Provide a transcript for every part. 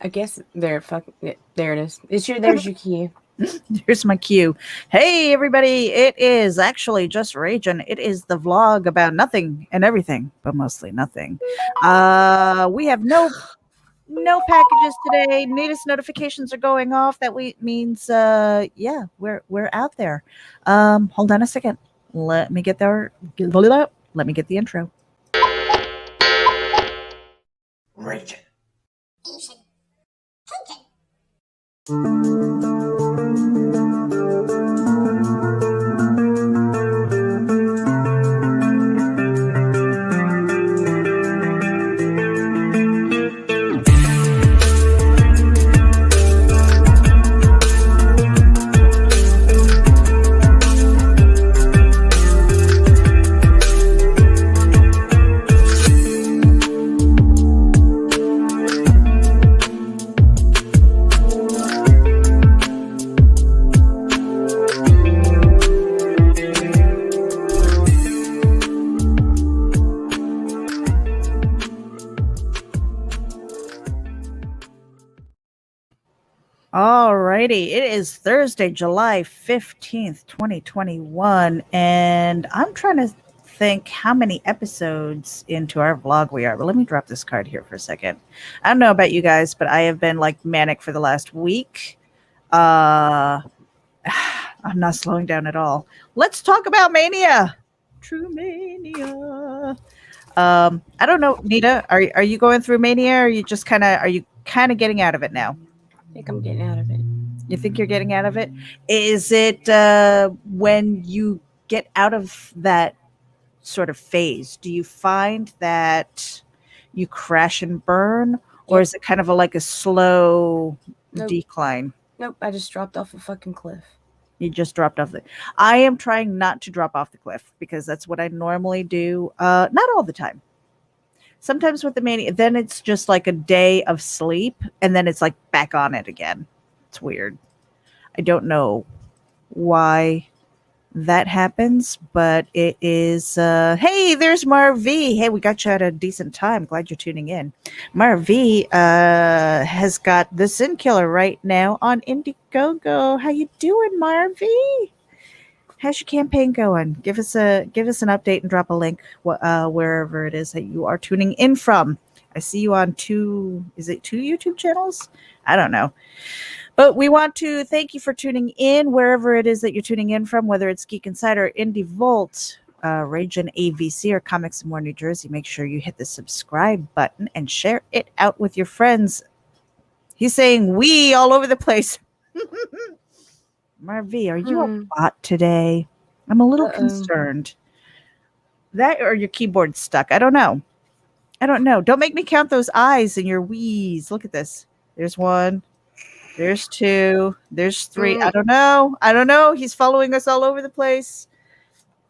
I guess there. Fuck. There it is. There's your key. Here's my cue. Hey, everybody. It is actually just Ragin. It is the vlog about nothing and everything, but mostly nothing. We have no packages today. Natus notifications are going off. Means yeah, we're out there. Hold on a second. Let me get there. Let me get the intro. Ragin. Alrighty, it is Thursday, July 15th, 2021, and I'm trying to think how many episodes into our vlog we are, but let me drop this card here for a second. I don't know about you guys, but I have been like manic for the last week. I'm not slowing down at all. Let's talk about Mania. True Mania. I don't know, Nita, are you going through Mania, or are you just are you kind of getting out of it now? I think I'm getting out of it. You think you're getting out of it? Is it when you get out of that sort of phase, do you find that you crash and burn, or is it kind of like a slow decline? Nope. I just dropped off a fucking cliff. You just dropped off the. I am trying not to drop off the cliff because that's what I normally do. Not all the time. Sometimes with the mania, then it's just like a day of sleep, and then it's like back on it again. It's weird. I don't know why that happens, but it is. Hey, there's Mar V. Hey, we got you at a decent time. Glad you're tuning in. Mar V has got the Sin Killer right now on Indiegogo. How you doing, Mar V? How's your campaign going? Give us an update and drop a link wherever it is that you are tuning in from. I see you on two YouTube channels? I don't know. But we want to thank you for tuning in wherever it is that you're tuning in from, whether it's Geek Insider, Indie Vault, Ragin AVC, or Comics and More New Jersey. Make sure you hit the subscribe button and share it out with your friends. He's saying we all over the place. Marv, are you a bot today? I'm a little concerned. That or your keyboard's stuck. I don't know. Don't make me count those eyes in your wheeze. Look at this. There's one. There's two. There's three. I don't know. He's following us all over the place.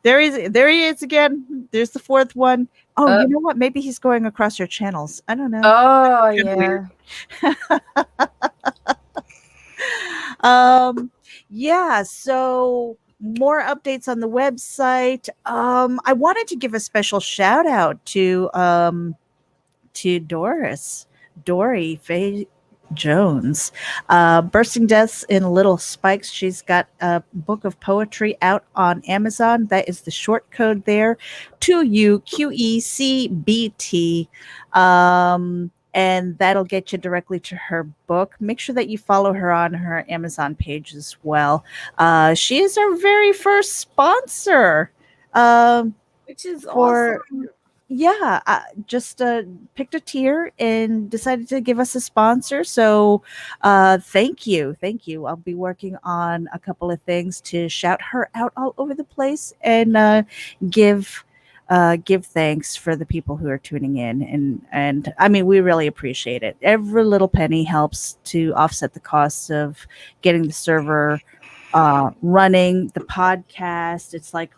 There he is again. There's the fourth one. Oh, you know what? Maybe he's going across your channels. I don't know. Oh, yeah. Yeah, so more updates on the website. I wanted to give a special shout out to Dory Faye Jones. Bursting Deaths in Little Spikes. She's got a book of poetry out on Amazon. That is the short code there, 2UQECBT. And that'll get you directly to her book. Make sure that you follow her on her Amazon page as well. She is our very first sponsor. Which is awesome. Yeah, just picked a tier and decided to give us a sponsor. So thank you. I'll be working on a couple of things to shout her out all over the place and give thanks for the people who are tuning in, and I mean, we really appreciate it. Every little penny helps to offset the costs of getting the server running, the podcast. It's like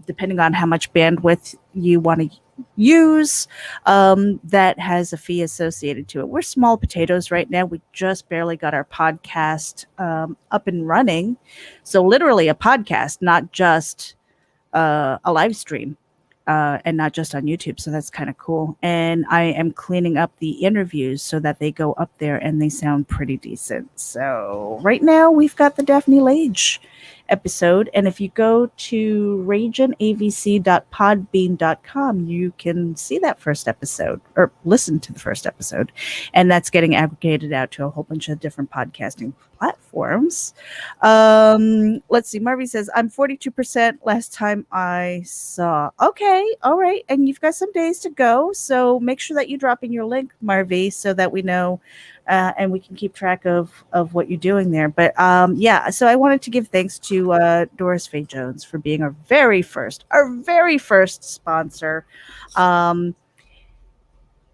depending on how much bandwidth you want to use, that has a fee associated to it. We're small potatoes right now. We just barely got our podcast up and running, so literally a podcast, not just a live stream. and not just on YouTube. So that's kind of cool. And I am cleaning up the interviews so that they go up there and they sound pretty decent. So right now we've got the Daphne Lage episode. And if you go to raginavc.podbean.com, you can see that first episode or listen to the first episode. And that's getting aggregated out to a whole bunch of different podcasting platforms. Let's see. Marvy says, I'm 42% last time I saw. Okay. All right. And you've got some days to go. So make sure that you drop in your link, Marvy, so that we know and we can keep track of what you're doing there. But yeah, so I wanted to give thanks to Doris Faye Jones for being our very first sponsor.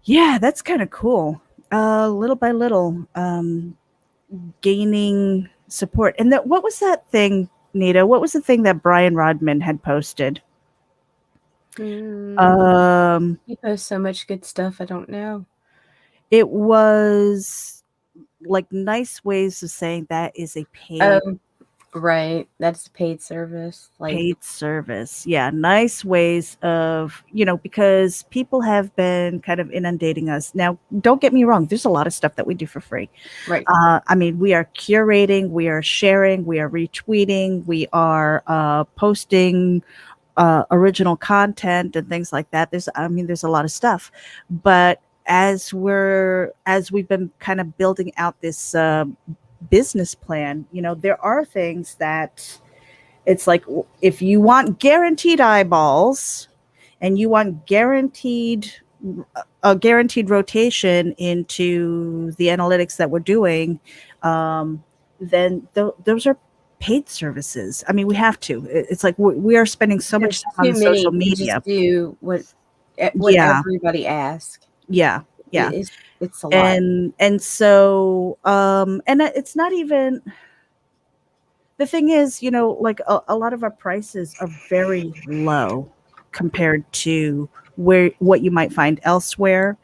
Yeah, that's kind of cool. Little by little, gaining support. And what was that thing, Nita? What was the thing that Brian Rodman had posted? He posts so much good stuff. I don't know. It was like nice ways of saying that is a paid right. That's a paid service. Like paid service. Yeah, nice ways of, because people have been kind of inundating us. Now, don't get me wrong, there's a lot of stuff that we do for free. right. I mean, we are curating, we are sharing, we are retweeting, we are posting original content and things like that. There's a lot of stuff. But as we've been kind of building out this business plan, there are things that it's like, if you want guaranteed eyeballs and you want guaranteed rotation into the analytics that we're doing, then those are paid services. I mean, we have to. It's like we are spending so much time on social media. Just do what Yeah. everybody asks. Yeah. It's a lot. And so and it's not even, the thing is, like a lot of our prices are very low compared to what you might find elsewhere.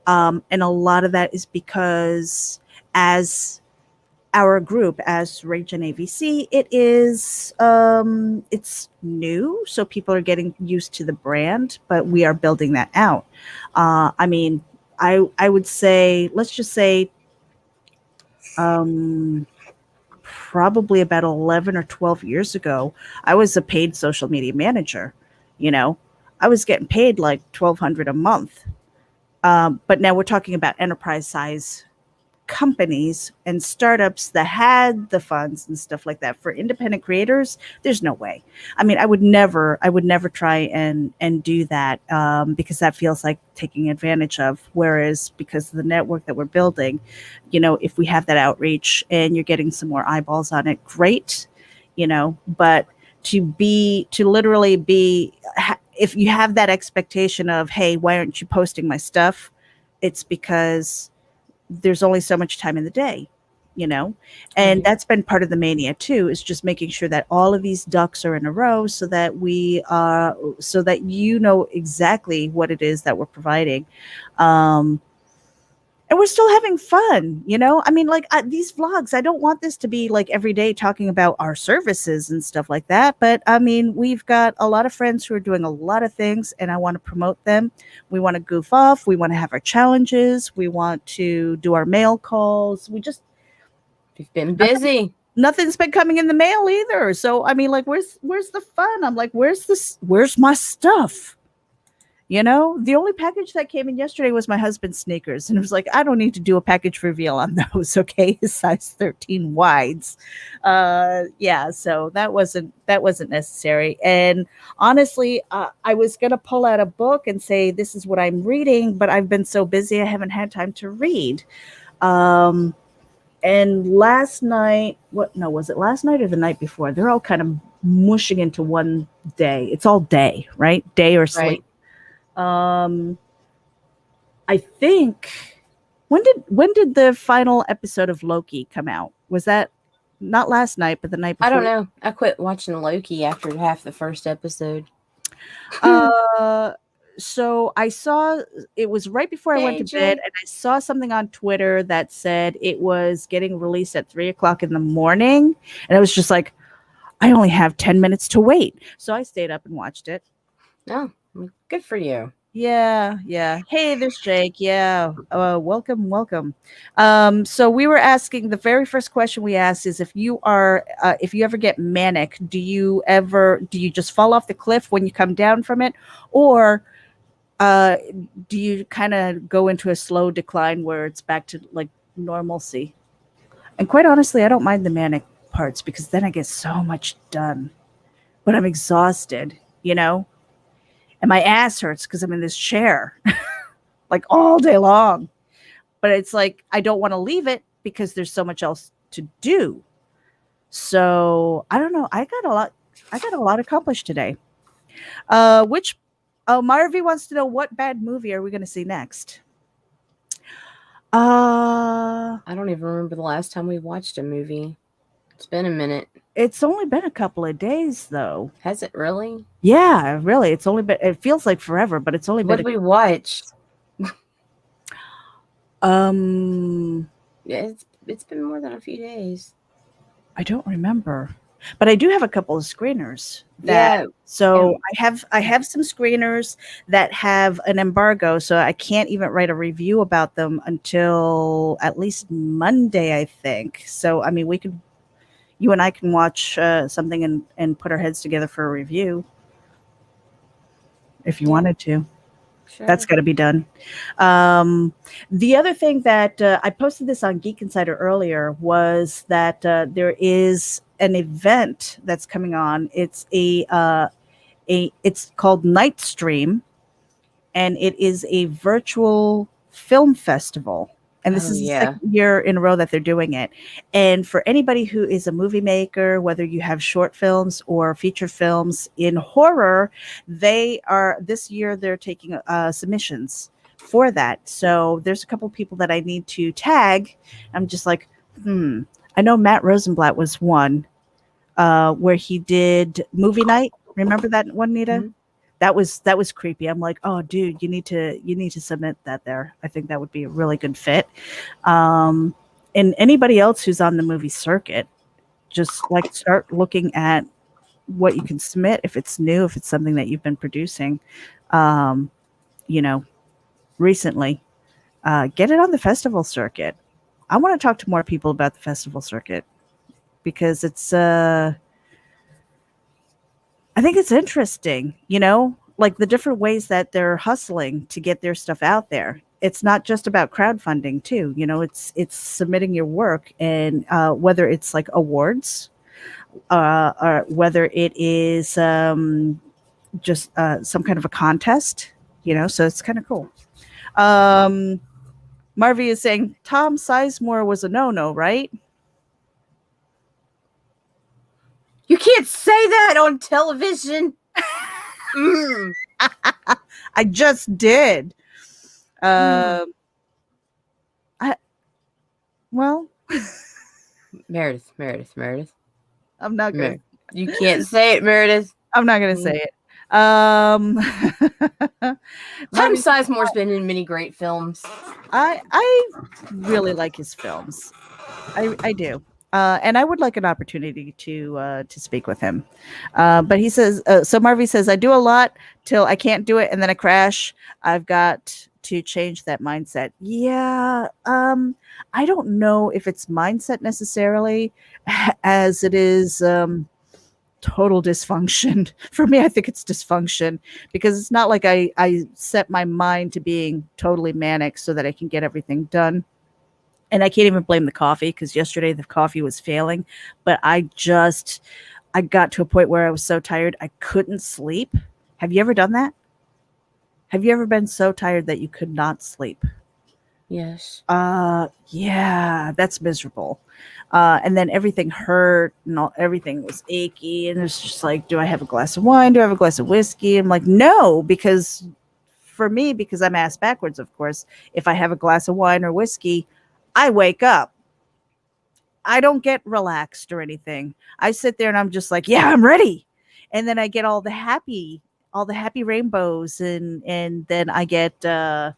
And a lot of that is because as our group, as RAGIN AVC, it is it's new, so people are getting used to the brand, but we are building that out. I mean, I would say, let's just say probably about 11 or 12 years ago, I was a paid social media manager. I was getting paid like $1,200 a month. But now we're talking about enterprise size companies and startups that had the funds and stuff like that. For independent creators, there's no way. I mean, I would never try and do that because that feels like taking advantage of. Whereas because of the network that we're building, if we have that outreach and you're getting some more eyeballs on it, great. But to literally be, if you have that expectation of, hey, why aren't you posting my stuff? It's because there's only so much time in the day, and that's been part of the mania too, is just making sure that all of these ducks are in a row so that so that exactly what it is that we're providing. And we're still having fun, I mean, like these vlogs, I don't want this to be like every day talking about our services and stuff like that. But I mean, we've got a lot of friends who are doing a lot of things and I want to promote them. We want to goof off. We want to have our challenges. We want to do our mail calls. We've been busy. Nothing's been coming in the mail either. So, I mean, like, where's the fun? I'm like, where's my stuff? The only package that came in yesterday was my husband's sneakers. And it was like, I don't need to do a package reveal on those. Okay. His size 13 wides. Yeah. So that wasn't necessary. And honestly, I was going to pull out a book and say, this is what I'm reading, but I've been so busy. I haven't had time to read. And last night, was it last night or the night before? They're all kind of mushing into one day. It's all day, right? Day or sleep. Right. I think when did the final episode of Loki come out? Was that not last night, but the night before? I don't know. I quit watching Loki after half the first episode. So I saw, it was right before I went to bed, and I saw something on Twitter that said it was getting released at 3:00 in the morning. And I was just like, I only have 10 minutes to wait. So I stayed up and watched it. Oh, Good for you. Yeah. Hey, there's Jake. Yeah. Welcome. So we were asking, the very first question we asked is, if you ever get manic, do you just fall off the cliff when you come down from it, or uh, do you kind of go into a slow decline where it's back to like normalcy? And quite honestly, I don't mind the manic parts because then I get so much done, but I'm exhausted, and my ass hurts because I'm in this chair like all day long. But it's like I don't want to leave it because there's so much else to do. So I don't know. I got a lot accomplished today. Which Marvy wants to know, what bad movie are we going to see next? I don't even remember the last time we watched a movie. It's been a minute. It's only been a couple of days though. Has it really? Yeah, really. It's only been, it feels like forever, but it's only been. What did we watch? Yeah, it's been more than a few days. I don't remember, but I do have a couple of screeners. So I have some screeners that have an embargo, so I can't even write a review about them until at least Monday, I think. So I mean, you and I can watch something and put our heads together for a review if you wanted to. Sure. That's got to be done. The other thing that I posted this on Geek Insider earlier was that there is an event that's coming on. It's it's called Night Stream, and it is a virtual film festival. And this is the second year in a row that they're doing it. And for anybody who is a movie maker, whether you have short films or feature films in horror, this year they're taking submissions for that. So there's a couple of people that I need to tag. I'm just like, I know Matt Rosenblatt was one where he did movie night. Remember that one, Nita? Mm-hmm. That was creepy. I'm like, oh, dude, you need to submit that there. I think that would be a really good fit. And anybody else who's on the movie circuit, just like start looking at what you can submit if it's new, if it's something that you've been producing, recently. Get it on the festival circuit. I want to talk to more people about the festival circuit because it's I think it's interesting, like the different ways that they're hustling to get their stuff out there. It's not just about crowdfunding too, it's submitting your work, and whether it's like awards, or whether it is just some kind of a contest, so it's kind of cool. Marvy is saying Tom Sizemore was a no-no, right? You can't say that on television. I just did. Well, Meredith. I'm not gonna. You can't say it, Meredith. I'm not gonna say it. Tom Sizemore's been in many great films. I really like his films. I do. And I would like an opportunity to speak with him. But he says, so Marvy says, I do a lot till I can't do it and then I crash. I've got to change that mindset. Yeah. I don't know if it's mindset necessarily as it is total dysfunction. For me, I think it's dysfunction because it's not like I set my mind to being totally manic so that I can get everything done. And I can't even blame the coffee because yesterday the coffee was failing. But I got to a point where I was so tired I couldn't sleep. Have you ever done that? Have you ever been so tired that you could not sleep? Yes. Yeah, that's miserable. And then everything hurt and everything was achy. And it's just like, do I have a glass of wine? Do I have a glass of whiskey? I'm like, no, because for me, because I'm ass backwards, of course, if I have a glass of wine or whiskey, I wake up. I don't get relaxed or anything. I sit there and I'm just like, yeah, I'm ready. And then I get all the happy rainbows, and then I get buzzed,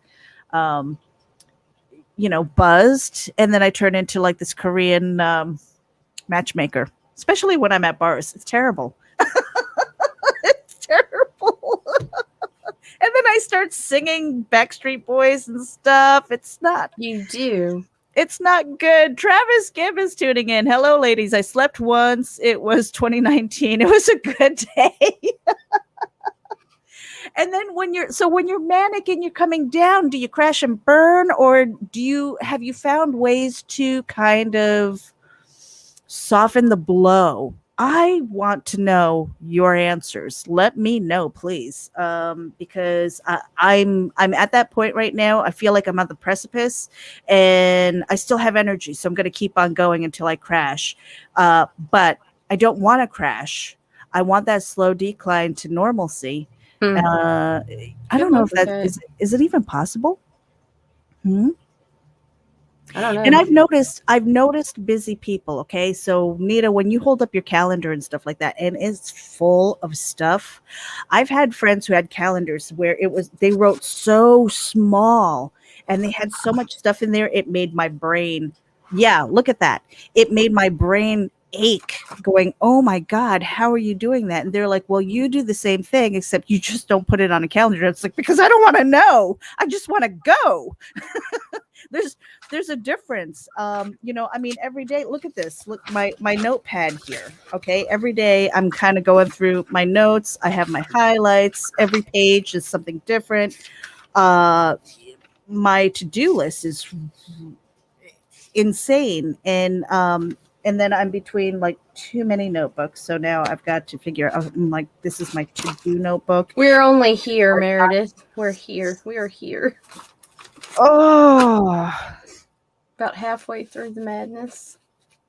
and then I turn into like this Korean matchmaker, especially when I'm at bars. It's terrible. It's terrible. And then I start singing Backstreet Boys and stuff. You do. It's not good. Travis Gibb is tuning in. Hello, ladies. I slept once. It was 2019. It was a good day. And then when you're manic and you're coming down, do you crash and burn, or have you found ways to kind of soften the blow? I want to know your answers. Let me know, please, because I'm at that point right now. I feel like I'm on the precipice, and I still have energy, so I'm going to keep on going until I crash. But I don't want to crash. I want that slow decline to normalcy. I don't know if that is it even possible. I don't know. And I've noticed busy people. Okay. So Nita, when you hold up your calendar and stuff like that, and it's full of stuff, I've had friends who had calendars where they wrote so small and they had so much stuff in there. It made my brain. Yeah. Look at that. It made my brain ache going, oh my God, how are you doing that? And they're like, well, you do the same thing, except you just don't put it on a calendar. It's like, because I don't want to know. I just want to go. There's a difference. Every day, look at this. Look, my notepad here. Okay. Every day I'm kind of going through my notes. I have my highlights. Every page is something different. My to-do list is insane. And then I'm between like too many notebooks. So now I've got to figure out, I'm like, this is my to-do notebook. We're only here, Meredith. We're here. We are here. Oh, about halfway through the madness.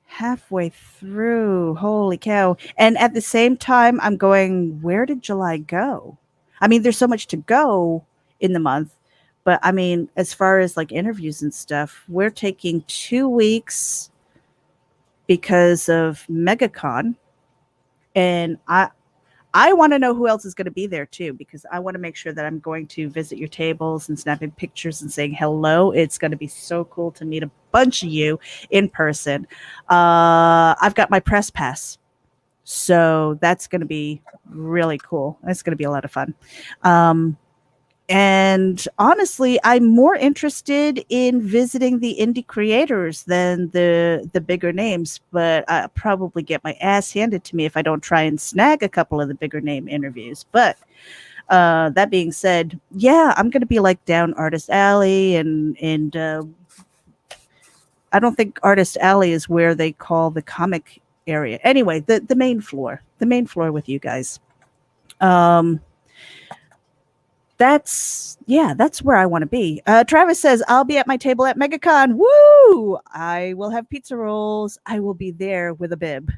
Halfway through. Holy cow. And at the same time, I'm going, where did July go? I mean, there's so much to go in the month. But I mean, as far as like interviews and stuff, we're taking 2 weeks because of MegaCon. And I want to know who else is going to be there too, because I want to make sure that I'm going to visit your tables and snapping pictures and saying hello. It's going to be so cool to meet a bunch of you in person. I've got my press pass, so that's going to be really cool. It's going to be a lot of fun. And honestly, I'm more interested in visiting the indie creators than the bigger names, but I'll probably get my ass handed to me if I don't try and snag a couple of the bigger name interviews. But that being said, yeah, I'm going to be like down Artist Alley and I don't think Artist Alley is where they call the comic area. Anyway, the main floor with you guys. That's where I want to be. Travis says, I'll be at my table at MegaCon. Woo! I will have pizza rolls. I will be there with a bib.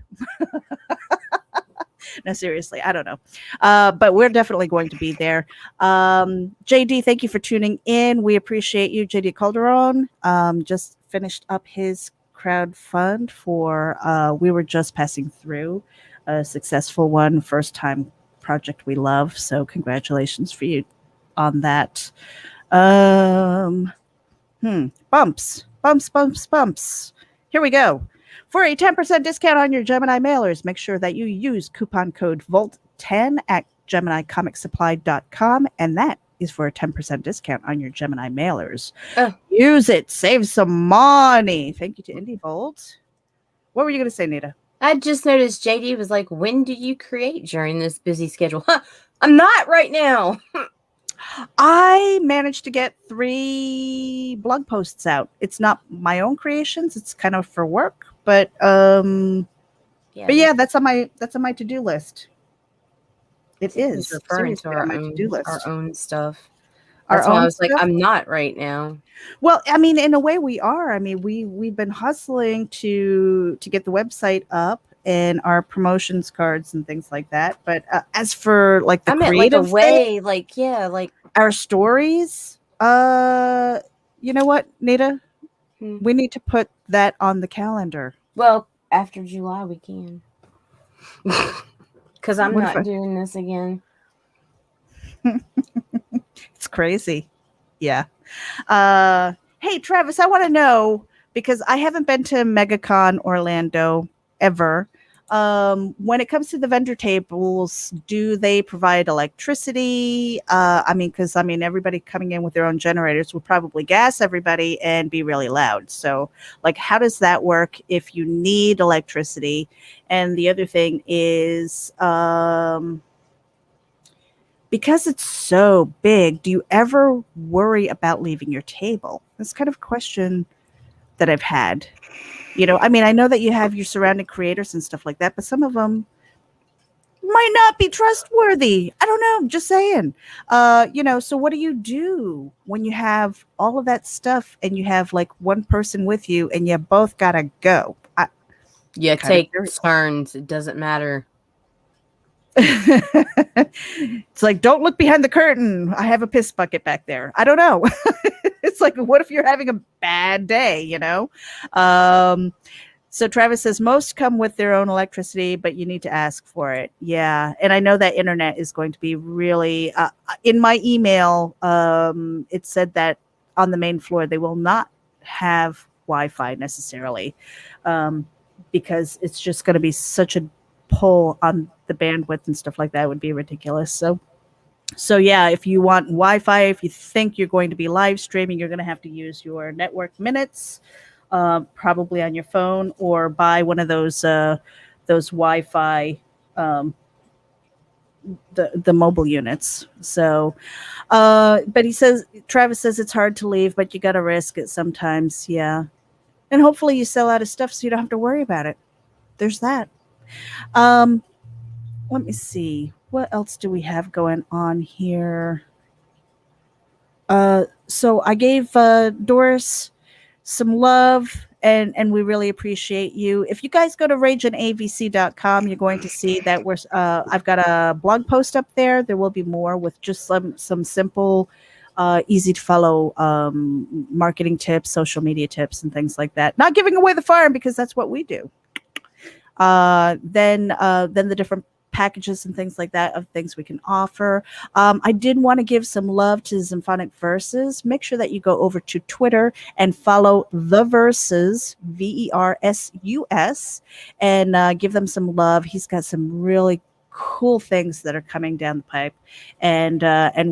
No, seriously, I don't know. But we're definitely going to be there. JD, thank you for tuning in. We appreciate you. JD Calderon just finished up his crowdfund for We Were Just Passing Through, a successful one, first time project we love. So congratulations for you on that. Bumps. Here we go. For a 10% discount on your Gemini mailers, make sure that you use coupon code VOLT10 at GeminiComicSupply.com, and that is for a 10% discount on your Gemini mailers. Use it. Save some money. Thank you to Indie Volt. What were you going to say, Nita? I just noticed JD was like, when do you create during this busy schedule? I'm not right now. I managed to get 3 blog posts out. It's not my own creations. It's kind of for work, but that's on my to-do list. It is referring to our own stuff. That's why I was like, I'm not right now. Well, I mean, in a way we are. I mean, we've been hustling to get the website up and our promotions cards and things like that. But as for like the creative way, like our stories, you know what, Nita? We need to put that on the calendar. Well, after July we can. Because I'm not doing this again. It's crazy. Yeah. Hey, Travis, I want to know, because I haven't been to MegaCon Orlando ever. When it comes to the vendor tables, do they provide electricity? Because everybody coming in with their own generators would probably gas everybody and be really loud. So, like, how does that work if you need electricity? And the other thing is, because it's so big, do you ever worry about leaving your table? That's kind of a question that I've had. I know that you have your surrounding creators and stuff like that, but some of them might not be trustworthy. I don't know. Just saying. So what do you do when you have all of that stuff and you have like one person with you and you both gotta go? Take turns. It doesn't matter. It's like, don't look behind the curtain. I have a piss bucket back there. I don't know. It's like, what if you're having a bad day, So Travis says most come with their own electricity, but you need to ask for it. Yeah. And I know that internet is going to be really, in my email, it said that on the main floor, they will not have Wi-Fi necessarily, because it's just going to be such a pull on the bandwidth and stuff like that. It would be ridiculous. So yeah, if you want Wi-Fi, if you think you're going to be live streaming, you're going to have to use your network minutes, probably on your phone, or buy one of those Wi-Fi, the mobile units. So, but Travis says it's hard to leave, but you got to risk it sometimes. Yeah. And hopefully you sell out of stuff so you don't have to worry about it. There's that. Let me see. What else do we have going on here? So I gave Doris some love, and we really appreciate you. If you guys go to raginavc.com, you're going to see that I've got a blog post up there. There will be more with just some simple, easy to follow marketing tips, social media tips, and things like that. Not giving away the farm, because that's what we do. Then the different packages and things like that of things we can offer. I did want to give some love to Symphonic Verses. Make sure that you go over to Twitter and follow The Verses, VERSUS, and give them some love. He's got some really cool things that are coming down the pipe, and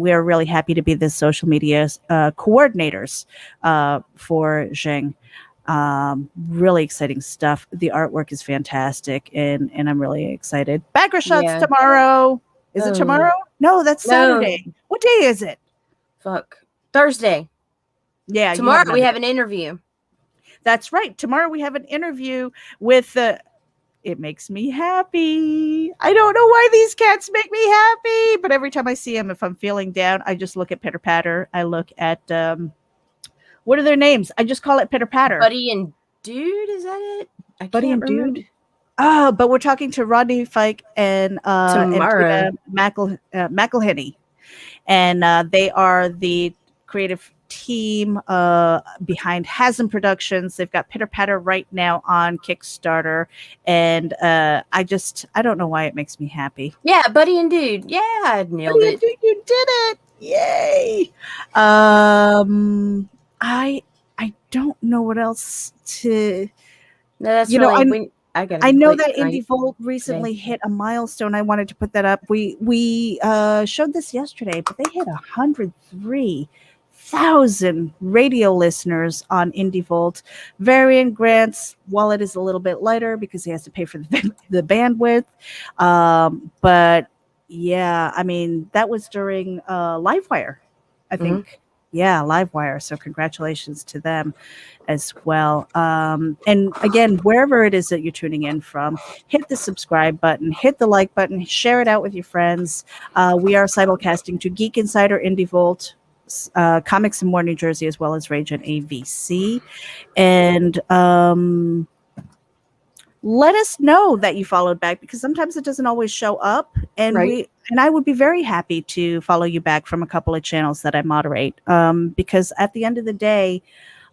we are really happy to be the social media coordinators for Zheng. Really exciting stuff. The artwork is fantastic, and I'm really excited. Backer shots tomorrow. Is it tomorrow? No, that's Saturday. What day is it? Thursday. Yeah. Tomorrow we have an interview. That's right. Tomorrow we have an interview with it makes me happy. I don't know why these cats make me happy, but every time I see them, if I'm feeling down, I just look at Pitter Patter. I look at what are their names? I just call it Pitter Patter. Buddy and Dude, is that it? Buddy and Dude. Oh, but we're talking to Rodney Fike and McElhenney, and they are the creative team behind Hasm Productions. They've got Pitter Patter right now on Kickstarter, and I don't know why it makes me happy. Yeah, Buddy and Dude. Yeah, I nailed it. Dude, you did it! Yay! I don't know what else to. No, that's I know that Indie Vault recently hit a milestone. I wanted to put that up. We showed this yesterday, but they hit 103,000 radio listeners on Indie Vault. Variant grants wallet is a little bit lighter because he has to pay for the bandwidth. But yeah, that was during Livewire, I think. Mm-hmm. Yeah, Livewire. So congratulations to them as well. And again, wherever it is that you're tuning in from, hit the subscribe button, hit the like button, share it out with your friends. We are simulcasting to Geek Insider, Indie Vault, Comics and More New Jersey, as well as RAGIN AVC. And let us know that you followed back, because sometimes it doesn't always show up. And I would be very happy to follow you back from a couple of channels that I moderate, because at the end of the day,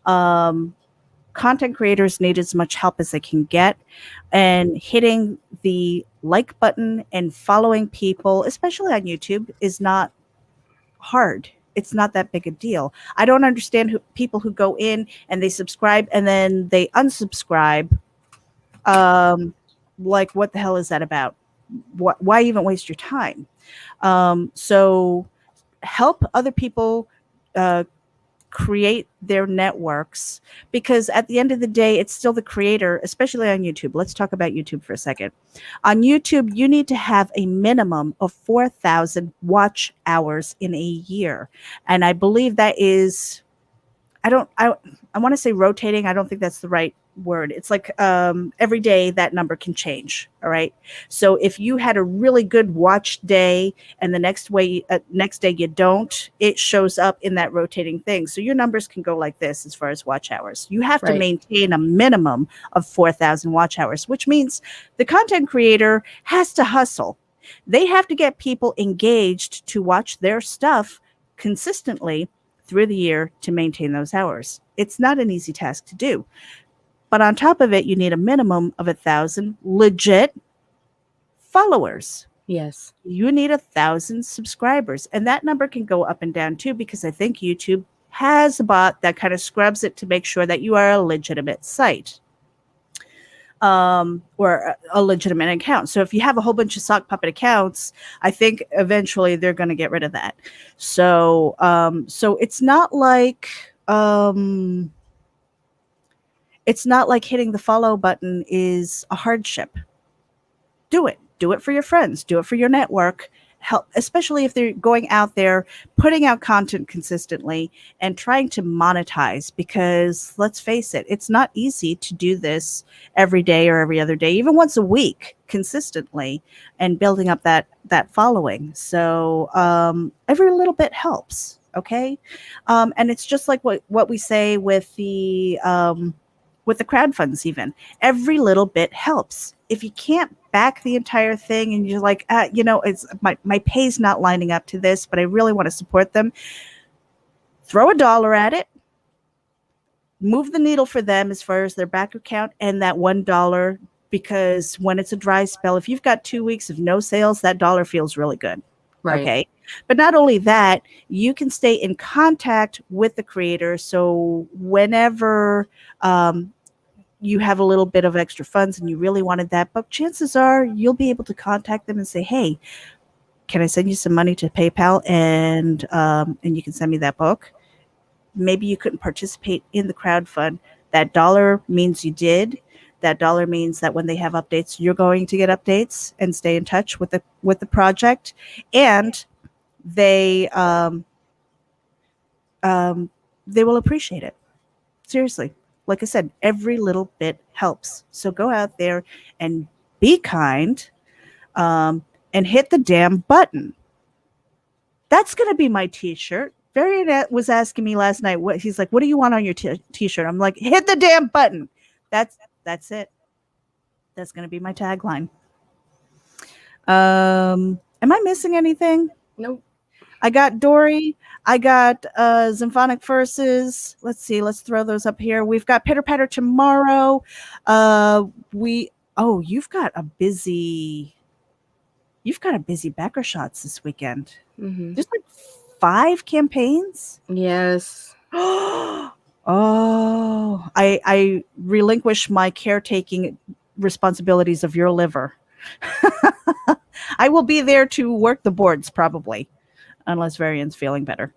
content creators need as much help as they can get, and hitting the like button and following people, especially on YouTube, is not hard. It's not that big a deal. I don't understand people who go in and they subscribe and then they unsubscribe. like, what the hell is that about? Why even waste your time? So help other people uh, create their networks, because at the end of the day, it's still the creator, especially on YouTube. Let's talk about YouTube for a second. On YouTube, you need to have a minimum of 4,000 watch hours in a year. And I believe that is, I want to say rotating. I don't think that's the right word. It's like every day that number can change. All right. So if you had a really good watch day and the next day you don't, it shows up in that rotating thing. So your numbers can go like this as far as watch hours. You have to maintain a minimum of 4,000 watch hours, which means the content creator has to hustle. They have to get people engaged to watch their stuff consistently through the year to maintain those hours. It's not an easy task to do. But on top of it, you need a minimum of 1,000 legit followers. Yes. You need 1,000 subscribers. And that number can go up and down too, because I think YouTube has a bot that kind of scrubs it to make sure that you are a legitimate site. Or a legitimate account. So if you have a whole bunch of sock puppet accounts, I think eventually they're going to get rid of that. So, so it's not like hitting the follow button is a hardship. Do it for your friends. Do it for your network. Help, especially if they're going out there, putting out content consistently and trying to monetize, because let's face it, it's not easy to do this every day or every other day, even once a week consistently, and building up that following. So every little bit helps. Okay. And it's just like what we say with the crowdfunds, even every little bit helps. If you can't back the entire thing and you're like, it's my pay's not lining up to this, but I really want to support them, throw $1 at it, move the needle for them as far as their back account and that $1, because when it's a dry spell, if you've got 2 weeks of no sales, that dollar feels really good. Right. Okay. But not only that, you can stay in contact with the creator. So whenever you have a little bit of extra funds and you really wanted that book, chances are you'll be able to contact them and say, hey, can I send you some money to PayPal and you can send me that book? Maybe you couldn't participate in the crowdfund. That dollar means you did. That dollar means that when they have updates, you're going to get updates and stay in touch with the project. And they will appreciate it. Seriously. Like I said, every little bit helps. So go out there and be kind, and hit the damn button. That's going to be my t-shirt. Variant was asking me last night, he's like, what do you want on your t-shirt? I'm like, hit the damn button. That's it. That's going to be my tagline. Am I missing anything? Nope. I got Dory. I got Symphonic Verses. Let's see. Let's throw those up here. We've got Pitter Patter tomorrow. You've got a busy backer shots this weekend. Mm-hmm. There's like 5 campaigns. Yes. Oh, I relinquish my caretaking responsibilities of your liver. I will be there to work the boards probably. Unless Varian's feeling better.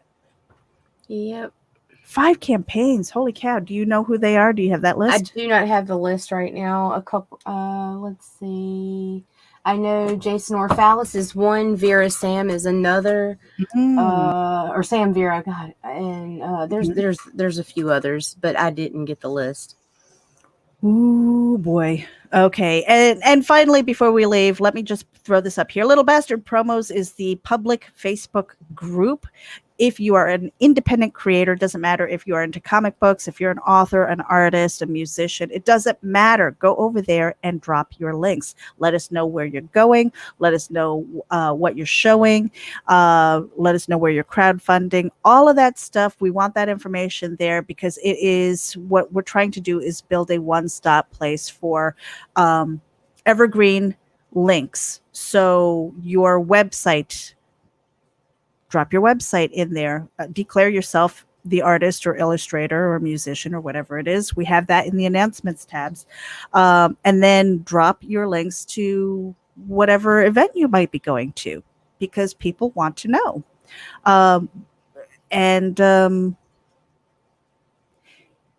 Yep. 5 campaigns. Holy cow. Do you know who they are? Do you have that list? I do not have the list right now. A couple, let's see. I know Jason Orphalis is one. Vera Sam is another. Or Sam Vera, God. And there's a few others, but I didn't get the list. Ooh, boy. Okay. And finally, before we leave, let me just throw this up here. Little Bastard Promos is the public Facebook group. If you are an independent creator, doesn't matter if you are into comic books, if you're an author, an artist, a musician, it doesn't matter. Go over there and drop your links. Let us know where you're going. Let us know what you're showing. Let us know where you're crowdfunding. All of that stuff. We want that information there, because it is what we're trying to do is build a one-stop place for evergreen links. So your website, drop your website in there, declare yourself the artist or illustrator or musician or whatever it is. We have that in the announcements tabs. And then drop your links to whatever event you might be going to, because people want to know.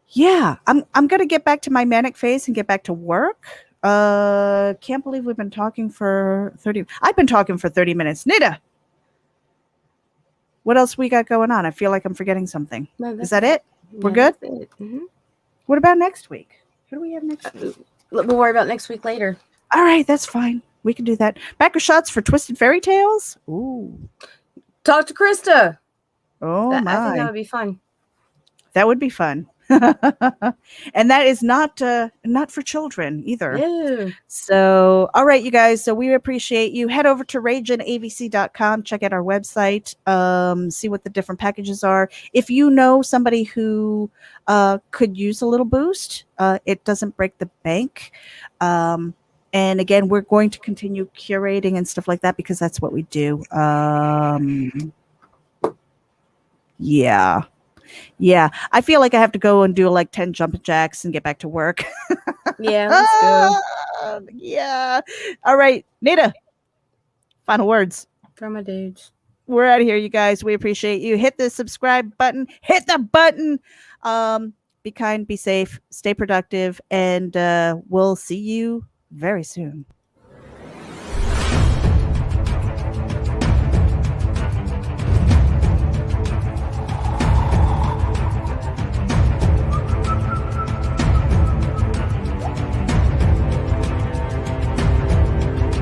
Yeah, I'm gonna get back to my manic phase and get back to work. Can't believe we've been talking for 30. I've been talking for 30 minutes. Nita, what else we got going on? I feel like I'm forgetting something. No, Is that it? We're yeah, good? that's it. Mm-hmm. What about next week? Who do we have next week? We'll worry about next week later. All right, that's fine. We can do that. Backer shots for Twisted Fairy Tales. Ooh. Talk to Krista. Oh my. I think that would be fun. That would be fun. And that is not for children either. No. So, all right, you guys. So we appreciate you. Head over to raginavc.com. Check out our website. See what the different packages are. If you know somebody who could use a little boost, it doesn't break the bank. And again, we're going to continue curating and stuff like that because that's what we do. Yeah, I feel like I have to go and do like 10 jumping jacks and get back to work. Yeah, let's go. Yeah. All right, Nita. Final words. From my dudes. We're out of here, you guys. We appreciate you. Hit the subscribe button. Hit the button. Be kind, be safe, stay productive, and we'll see you very soon.